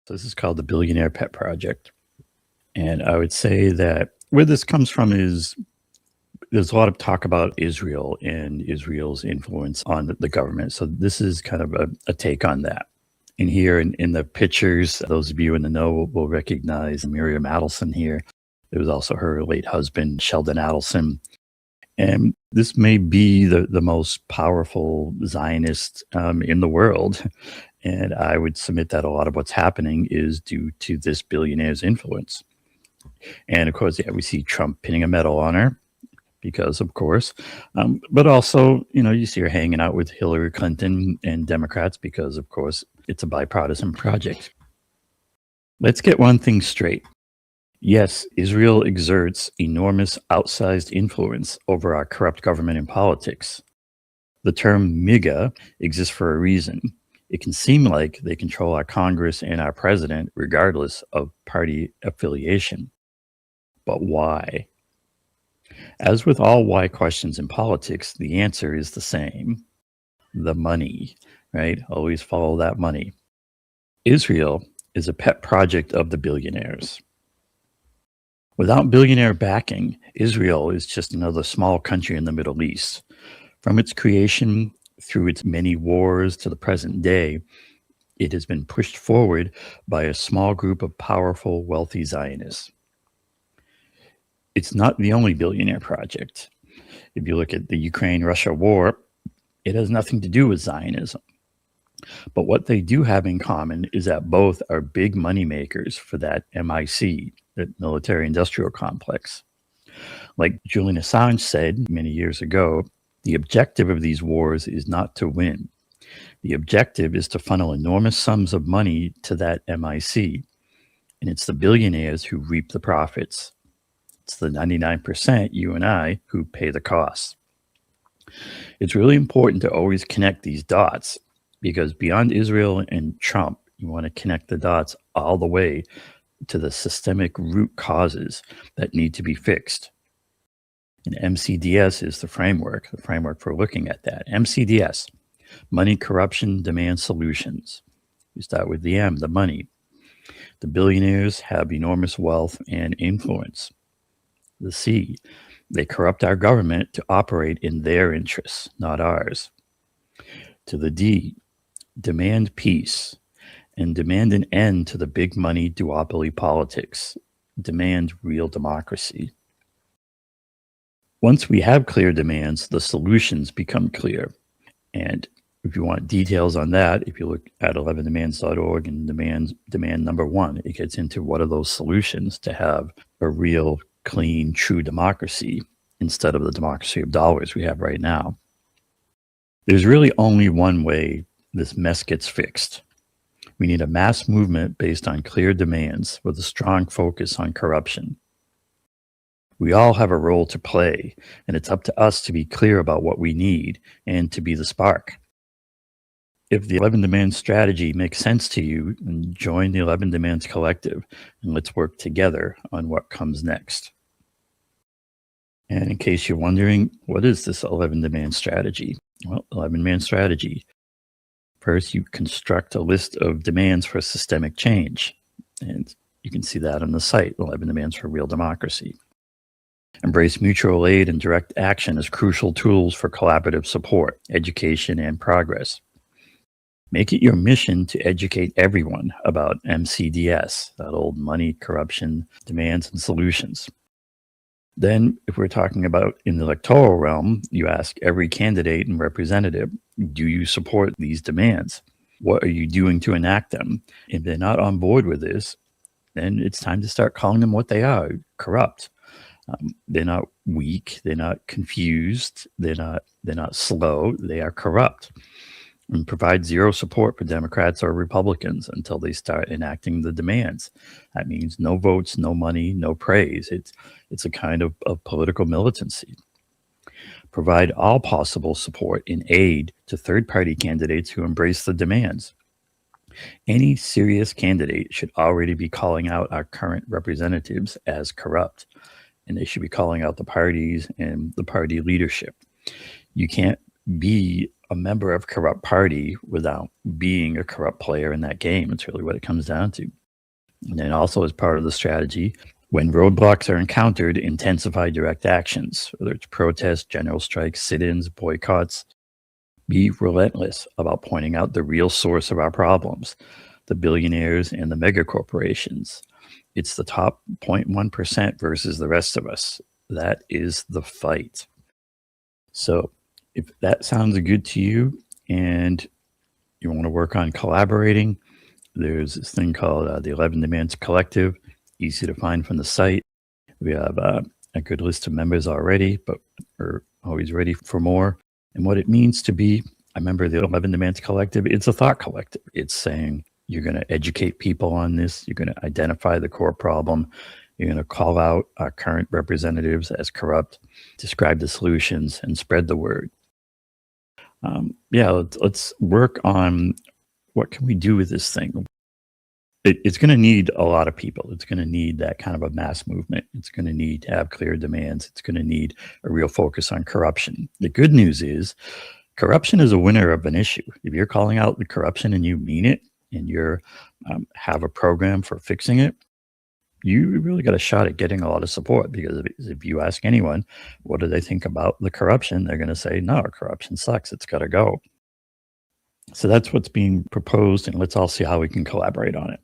So this is called the Billionaire Pet Project. And I would say that where this comes from is there's a lot of talk about Israel and Israel's influence on the government. So this is kind of a take on that. And here in the pictures, those of you in the know will recognize Miriam Adelson here. There was also her late husband, Sheldon Adelson. And this may be the most powerful Zionist in the world. And I would submit that a lot of what's happening is due to this billionaire's influence. And of course, yeah, we see Trump pinning a medal on her because, of course, but also, you see her hanging out with Hillary Clinton and Democrats because, of course, it's a bipartisan project. Let's get one thing straight. Yes, Israel exerts enormous outsized influence over our corrupt government and politics. The term MIGA exists for a reason. It can seem like they control our Congress and our president regardless of party affiliation. But why? As with all why questions in politics, the answer is the same. The money, right? Always follow that money. Israel is a pet project of the billionaires. Without billionaire backing, Israel is just another small country in the Middle East. From its creation through its many wars to the present day, it has been pushed forward by a small group of powerful, wealthy Zionists. It's not the only billionaire project. If you look at the Ukraine-Russia war, it has nothing to do with Zionism. But what they do have in common is that both are big money makers for that MIC, the military-industrial complex. Like Julian Assange said many years ago, the objective of these wars is not to win. The objective is to funnel enormous sums of money to that MIC. And it's the billionaires who reap the profits. It's the 99%, you and I, who pay the costs. It's really important to always connect these dots because beyond Israel and Trump, you want to connect the dots all the way to the systemic root causes that need to be fixed. And MCDS is the framework for looking at that. MCDS, money, corruption, demand solutions. We start with the M, the money. The billionaires have enormous wealth and influence. The C, they corrupt our government to operate in their interests, not ours. To the D, demand peace and demand an end to the big money duopoly politics. Demand real democracy. Once we have clear demands, the solutions become clear. And if you want details on that, if you look at 11demands.org and demand number 1, it gets into what are those solutions to have a real, clean, true democracy instead of the democracy of dollars we have right now. There's really only one way this mess gets fixed. We need a mass movement based on clear demands with a strong focus on corruption. We all have a role to play, and it's up to us to be clear about what we need and to be the spark. If the 11 Demands strategy makes sense to you, then join the 11 Demands Collective, and let's work together on what comes next. And in case you're wondering, what is this 11 Demands strategy? Well, 11 Demands strategy. First, you construct a list of demands for systemic change, and you can see that on the site, 11 Demands for Real Democracy. Embrace mutual aid and direct action as crucial tools for collaborative support, education, and progress. Make it your mission to educate everyone about MCDS, that old money, corruption, demands, and solutions. Then, if we're talking about in the electoral realm, you ask every candidate and representative, do you support these demands? What are you doing to enact them? If they're not on board with this, then it's time to start calling them what they are, corrupt. They're not weak, they're not confused, they're not slow, they are corrupt. And provide zero support for Democrats or Republicans until they start enacting the demands. That means no votes, no money, no praise. It's a kind of political militancy. Provide all possible support and aid to third-party candidates who embrace the demands. Any serious candidate should already be calling out our current representatives as corrupt, and they should be calling out the parties and the party leadership. You can't be a member of a corrupt party without being a corrupt player in that game. It's really what it comes down to. And then also as part of the strategy, when roadblocks are encountered, intensify direct actions, whether it's protests, general strikes, sit-ins, boycotts. Be relentless about pointing out the real source of our problems, the billionaires and the mega corporations. It's the top 0.1% versus the rest of us. That is the fight. So if that sounds good to you and you want to work on collaborating, there's this thing called the 11 Demands Collective, easy to find from the site. We have a good list of members already, but we're always ready for more. And what it means to be a member of the 11 Demands Collective, it's a thought collective. It's saying you're going to educate people on this. You're going to identify the core problem. You're going to call out our current representatives as corrupt, describe the solutions, and spread the word. Let's work on what can we do with this thing. It's going to need a lot of people. It's going to need that kind of a mass movement. It's going to need to have clear demands. It's going to need a real focus on corruption. The good news is corruption is a winner of an issue. If you're calling out the corruption and you mean it and you're have a program for fixing it, you really got a shot at getting a lot of support, because if you ask anyone, what do they think about the corruption? They're going to say, no, corruption sucks. It's got to go. So that's what's being proposed, and let's all see how we can collaborate on it.